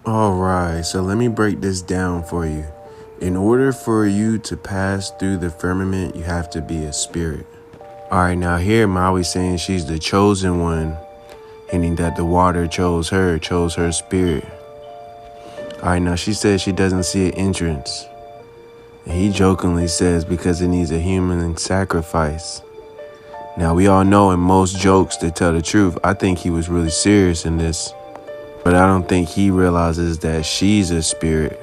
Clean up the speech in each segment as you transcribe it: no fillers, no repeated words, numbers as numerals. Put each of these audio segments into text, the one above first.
Alright, so let me break this down for you. In order for you to pass through the firmament, you have to be a spirit. Alright, now here Maui's saying she's the chosen one, hinting that the water chose her spirit. Alright, now she says she doesn't see an entrance. And he jokingly says because it needs a human sacrifice. Now we all know in most jokes, to tell the truth, I think he was really serious in this. But I don't think he realizes that she's a spirit,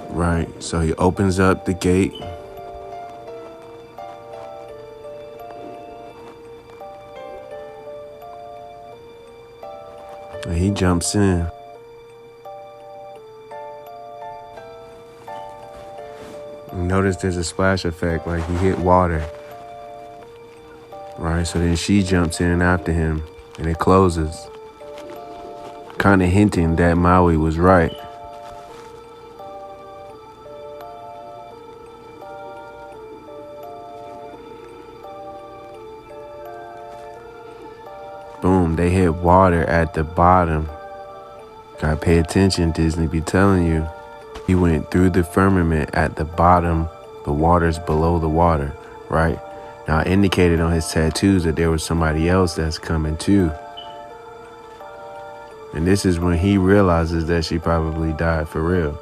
right? So he opens up the gate. And he jumps in. Notice there's a splash effect, like he hit water. Right, so then she jumps in after him, and it closes. Kind of hinting that Maui was right. Boom, they hit water at the bottom. Gotta pay attention, Disney be telling you. He went through the firmament at the bottom, the water's below the water, right? Now, indicated on his tattoos that there was somebody else that's coming too. And this is when he realizes that she probably died for real.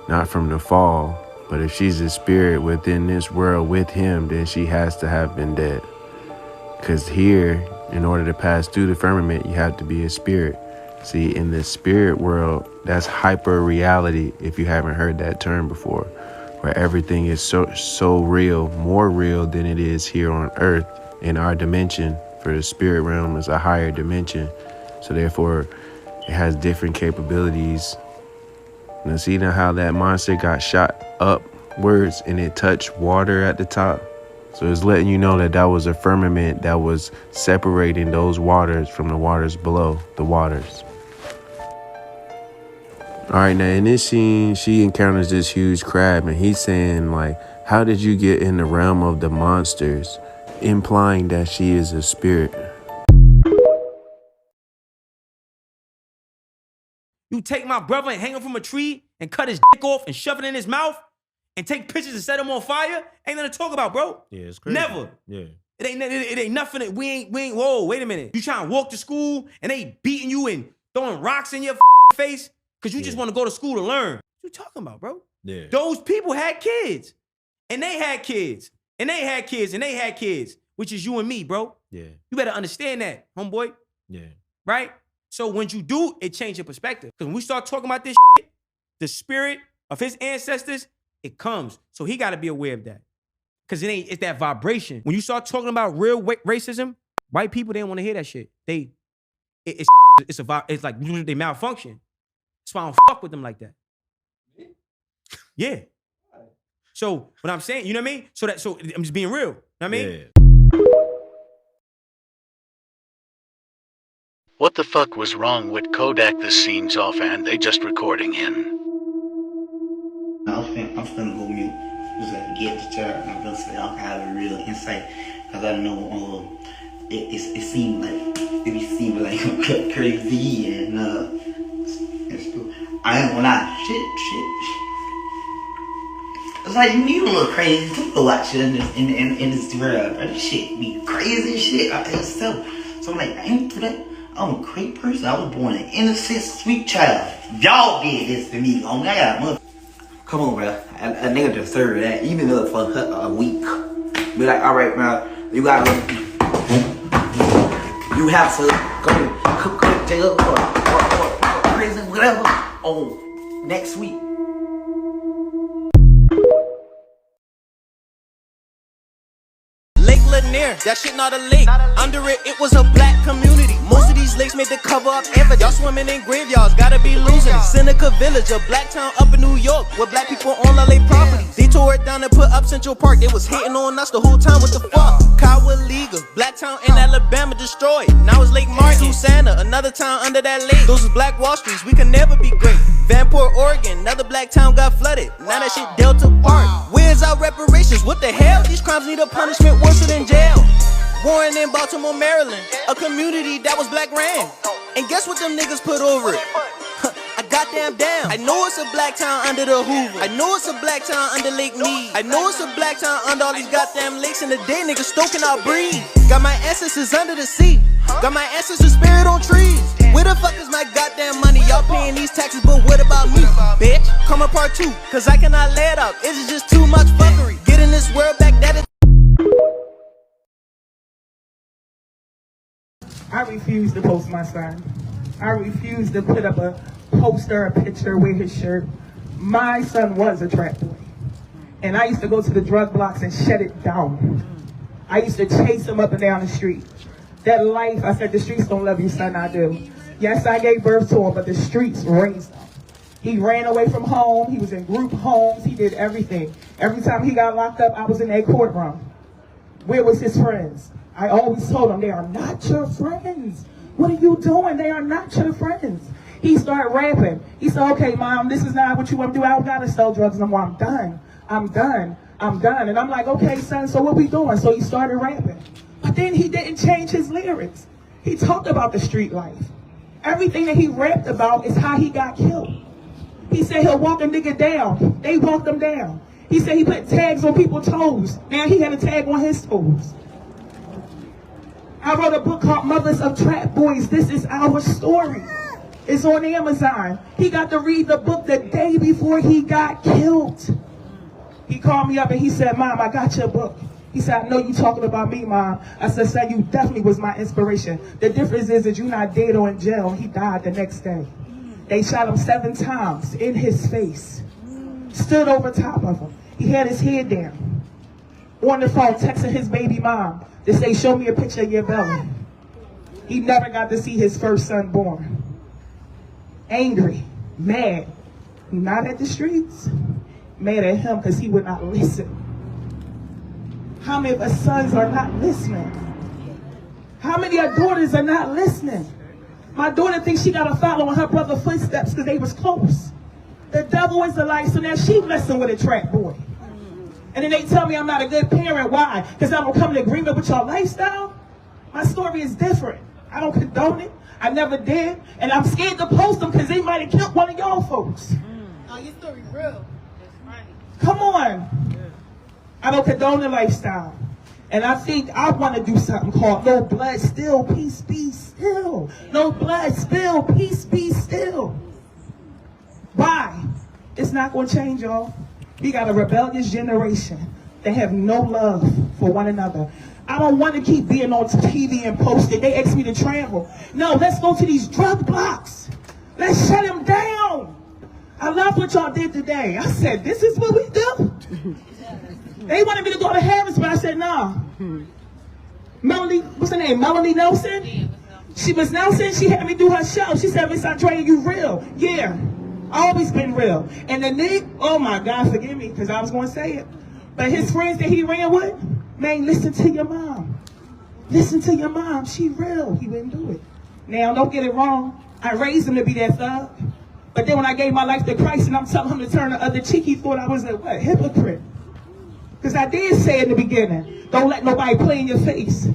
Not from the fall, but if she's a spirit within this world with him, then she has to have been dead. Because here, in order to pass through the firmament, you have to be a spirit. See, in the spirit world, that's hyper reality, if you haven't heard that term before. Where everything is so real, more real than it is here on earth in our dimension. For the spirit realm is a higher dimension, so therefore it has different capabilities. Now see now how that monster got shot upwards and it touched water at the top? So it's letting you know that that was a firmament that was separating those waters from the waters below the waters. All right, now in this scene, she encounters this huge crab and he's saying like, how did you get in the realm of the monsters? Implying that she is a spirit. You take my brother and hang him from a tree and cut his dick off and shove it in his mouth and take pictures and set him on fire? Ain't nothing to talk about, bro. Yeah, it's crazy. Never. Yeah. It ain't nothing that we ain't, whoa, wait a minute. You trying to walk to school and they beating you and throwing rocks in your face because you just want to go to school to learn. What you talking about, bro? Yeah. Those people had kids and they had kids and they had kids and they had kids, which is you and me, bro. Yeah. You better understand that, homeboy. Yeah. Right? So when you do, it changes your perspective. Because when we start talking about this shit, the spirit of his ancestors, it comes. So he got to be aware of that. Because it's that vibration. When you start talking about real racism, white people, they don't want to hear that shit. It's like they malfunction. That's why I don't fuck with them like that. Yeah. So what I'm saying, you know what I mean? So I'm just being real. You know what I mean? Yeah. What the fuck was wrong with Kodak? The scene's off and they just recording in. I'm finna go mute. Just like get the chair and I'm gonna say I can have a real insight. Cause I know it seemed like crazy and I ain't gonna lie. Shit. It's like you a little crazy to watch it in this world, bro. This shit be crazy shit out there itself. So I'm like, I ain't do that. I'm a great person. I was born an innocent, sweet child. Y'all did this to me. I got a mother. Come on, bro. A nigga deserve that. Even though for a week. Be like, all right, bro. You gotta look. You have to go to jail or prison, whatever. Oh, next week. Lake Lanier, that shit not a lake. Under it, it was a black community. Most of these lakes made to cover up evidence. Y'all swimming in graveyards, gotta be losing it. Seneca Village, a black town up in New York, where black people own all their properties. They tore it down and put up Central Park. They was hating on us the whole time, what the fuck? Cowaliga, black town in Alabama destroyed. Now it's Lake Martin, Susanna, another town under that lake. Those is black Wall Streets, we can never be great. Vanport, Oregon, another black town got flooded. Now that shit Delta Park. Where's our reparations? What the hell? These crimes need a punishment worse than jail. Warren in Baltimore, Maryland, a community that was black ran. And guess what them niggas put over it? I got goddamn down. I know it's a black town under the Hoover. I know it's a black town under Lake Mead. I know it's a black town under all these goddamn lakes. In the day, niggas stoking out breeze. Got my ancestors under the sea. Got my ancestors spirit on trees. Where the fuck is my goddamn money? Y'all paying these taxes, but what about me? Bitch, come on part 2, cause I cannot lay it up. It's just too much fuckery. Get in this world back, that is. I refuse to post my son. I refuse to put up a poster, a picture, wear his shirt. My son was a trap boy. And I used to go to the drug blocks and shut it down. I used to chase him up and down the street. That life, I said, the streets don't love you, son, I do. Yes, I gave birth to him, but the streets raised him. He ran away from home. He was in group homes. He did everything. Every time he got locked up, I was in that courtroom. Where was his friends? I always told him, they are not your friends. What are you doing? They are not your friends. He started rapping. He said, okay, Mom, this is not what you want to do. I don't got to sell drugs no more. I'm done. I'm done. I'm done. And I'm like, okay, son, so what we doing? So he started rapping. But then he didn't change his lyrics. He talked about the street life. Everything that he rapped about is how he got killed. He said he'll walk a nigga down. They walked him down. He said he put tags on people's toes. Now he had a tag on his toes. I wrote a book called Mothers of Trap Boys. This is our story. It's on Amazon. He got to read the book the day before he got killed. He called me up and he said, Mom, I got your book. He said, I know you talking about me, Mom. I said, son, you definitely was my inspiration. The difference is that you're not dead or in jail. He died the next day. They shot him 7 times in his face. Stood over top of him. He had his head down. On the phone, texting his baby mom to say, show me a picture of your belly. He never got to see his first son born. Angry, mad, not at the streets, mad at him because he would not listen. How many of us sons are not listening? How many of our daughters are not listening? My daughter thinks she got to follow in her brother's footsteps because they was close. The devil is a lie, so now she messing with a trap boy. And then they tell me I'm not a good parent. Why? Because I don't come in agreement with your lifestyle? My story is different. I don't condone it. I never did. And I'm scared to post them because they might have killed one of y'all folks. Oh, your story real. That's right. Come on. I don't condone the lifestyle. And I think I want to do something called No Blood Still, Peace Be Still. No blood spill, peace be still. Why? It's not going to change, y'all. We got a rebellious generation that have no love for one another. I don't want to keep being on TV and posted. They asked me to travel. No, let's go to these drug blocks. Let's shut them down. I love what y'all did today. I said, this is what we do? They wanted me to go to Harris, but I said, nah. Melanie, what's her name? Melanie Nelson? She was Nelson. She had me do her show. She said, Miss Andrea, you real. Yeah, always been real. And the Nick, oh my God, forgive me, because I was going to say it. But his friends that he ran with, man, listen to your mom. Listen to your mom. She real. He wouldn't do it. Now, don't get it wrong. I raised him to be that thug. But then when I gave my life to Christ and I'm telling him to turn the other cheek, he thought I was a what? Hypocrite. Because I did say in the beginning, don't let nobody play in your face.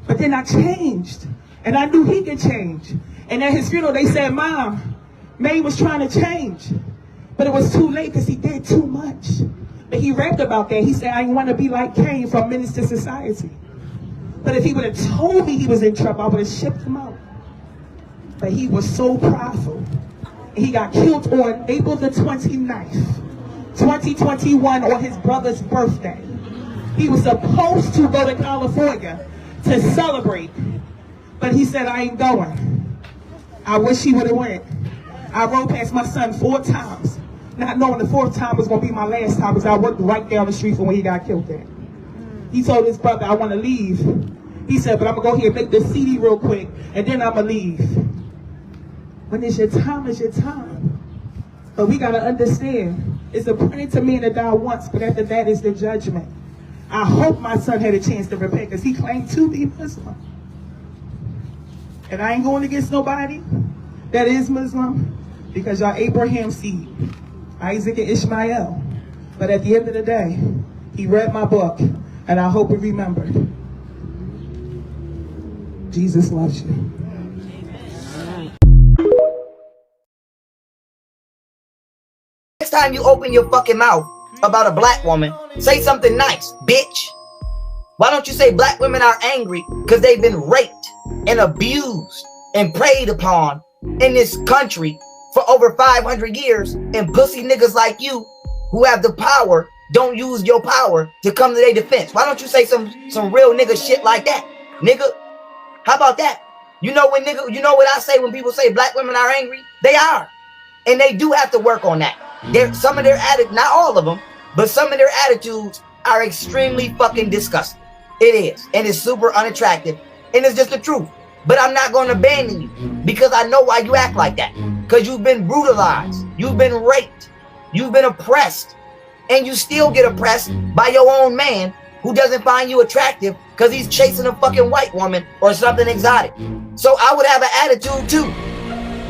But then I changed. And I knew he could change. And at his funeral, they said, Mom, May was trying to change. But it was too late because he did too much. But he rapped about that. He said, I want to be like Cain from Menace to Society. But if he would have told me he was in trouble, I would have shipped him out. But he was so prideful. And he got killed on April the 29th. 2021 on his brother's birthday. He was supposed to go to California to celebrate, but he said, I ain't going. I wish he would have went. I rode past my son 4 times, not knowing the 4th time was going to be my last time because I worked right down the street from where he got killed at. He told his brother, I want to leave. He said, but I'm going to go here and make the CD real quick, and then I'm going to leave. When it's your time, it's your time. But we got to understand, it's appointed to man to die once, but after that is the judgment. I hope my son had a chance to repent because he claimed to be Muslim. And I ain't going against nobody that is Muslim because y'all Abraham's seed, Isaac and Ishmael. But at the end of the day, he read my book, and I hope he remembered. Jesus loves you. next time you open your fucking mouth about a black woman, say something nice, bitch. Why don't you say black women are angry because they've been raped and abused and preyed upon in this country for over 500 years, and pussy niggas like you who have the power don't use your power to come to their defense? Why don't you say some real nigga shit like that, nigga? How about that? You know when nigga, you know what I say when people say black women are angry? They are. And they do have to work on that. Some of their attitudes, not all of them, but some of their attitudes are extremely fucking disgusting. It is. And it's super unattractive. And it's just the truth. But I'm not going to abandon you because I know why you act like that. Because you've been brutalized. You've been raped. You've been oppressed. And you still get oppressed by your own man who doesn't find you attractive because he's chasing a fucking white woman or something exotic. So I would have an attitude too,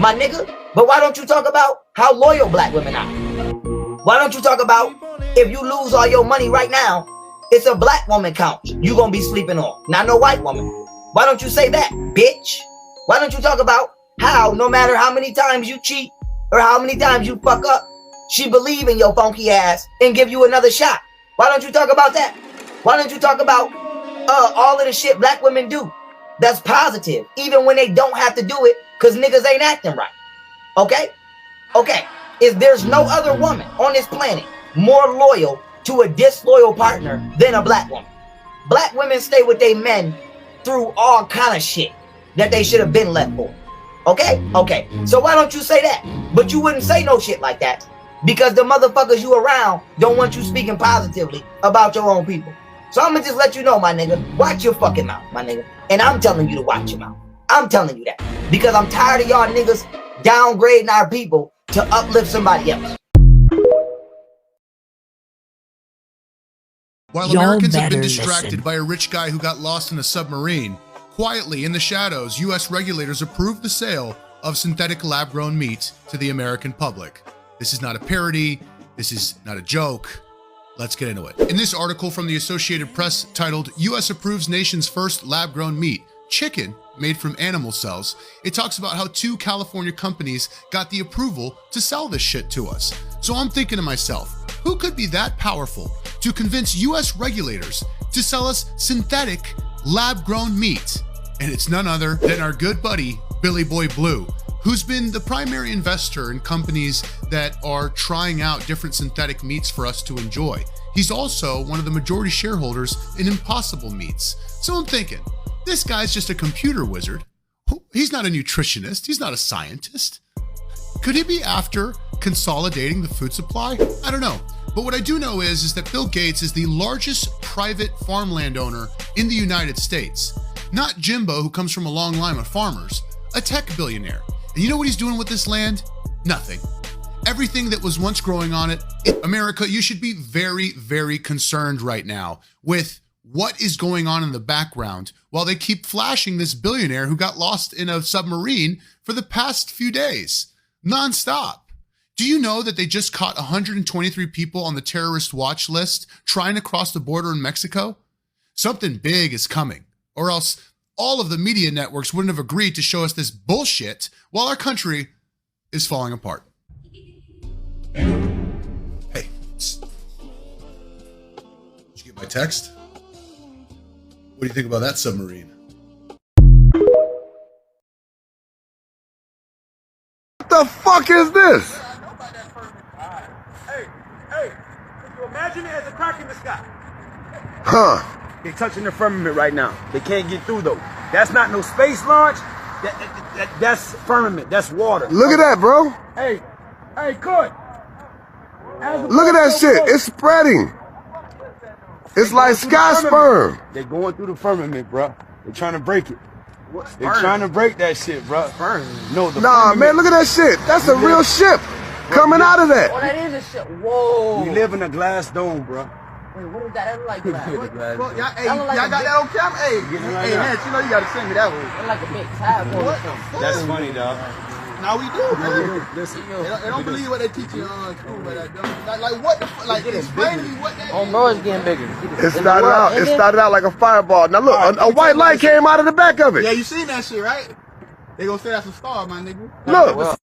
my nigga. But why don't you talk about how loyal black women are? Why don't you talk about if you lose all your money right now, it's a black woman couch you gonna be sleeping on, not no white woman. Why don't you say that, bitch? Why don't you talk about how no matter how many times you cheat or how many times you fuck up, she believe in your funky ass and give you another shot? Why don't you talk about that? Why don't you talk about all of the shit black women do that's positive, even when they don't have to do it because niggas ain't acting right? Okay? Okay. If there's no other woman on this planet more loyal to a disloyal partner than a black woman. Black women stay with their men through all kind of shit that they should have been left for. Okay? Okay. So why don't you say that? But you wouldn't say no shit like that because the motherfuckers you around don't want you speaking positively about your own people. So I'm gonna just let you know, my nigga, watch your fucking mouth, my nigga. And I'm telling you to watch your mouth. I'm telling you that because I'm tired of y'all niggas downgrading our people to uplift somebody else. While Americans have been distracted by a rich guy who got lost in a submarine, quietly in the shadows, U.S. regulators approved the sale of synthetic lab-grown meat to the American public. This is not a parody. This is not a joke. Let's get into it. In this article from the Associated Press titled, U.S. Approves Nation's First Lab-Grown Meat, Chicken Made from Animal Cells, it talks about how 2 California companies got the approval to sell this shit to us. So I'm thinking to myself, who could be that powerful to convince U.S. regulators to sell us synthetic lab-grown meat? And it's none other than our good buddy, Billy Boy Blue, who's been the primary investor in companies that are trying out different synthetic meats for us to enjoy. He's also one of the majority shareholders in Impossible Meats. So I'm thinking, this guy's just a computer wizard. He's not a nutritionist. He's not a scientist. Could he be after consolidating the food supply? I don't know. But what I do know is that Bill Gates is the largest private farmland owner in the United States. Not Jimbo, who comes from a long line of farmers, a tech billionaire. And you know what he's doing with this land? Nothing. Everything that was once growing on it. America, you should be very, very concerned right now with what is going on in the background while they keep flashing this billionaire who got lost in a submarine for the past few days, nonstop. Do you know that they just caught 123 people on the terrorist watch list trying to cross the border in Mexico? Something big is coming, or else all of the media networks wouldn't have agreed to show us this bullshit while our country is falling apart. Hey, did you get my text? What do you think about that submarine? What the fuck is this? Hey, could you imagine it as a crack in the sky? Huh. They're touching the firmament right now. They can't get through though. That's not no space launch. That's firmament. That's water. Look at that, bro. Hey, good. Look at that shit. It's spreading. It's like sky sperm. They're going through the firmament, bro. They're trying to break it. They're trying to break that shit, bro. No, nah, man, look at that shit. That's a real ship coming out of that. Oh, that is a ship. Whoa. We live in a glass dome, bro. Wait, what is that? That look like glass. Well, y'all got that on camera? Hey, man, you know you gotta send me that one. It's like a big tab. What? That's funny, dog. Now we do, man. Listen, they don't believe what they teach you on school, but like what the fuck? Like explain to me what that is. Bro, it's getting bigger. It started out like a fireball. Now look, a white light came out of the back of it. Yeah, you seen that shit, right? They gonna say that's a star, my nigga. Look.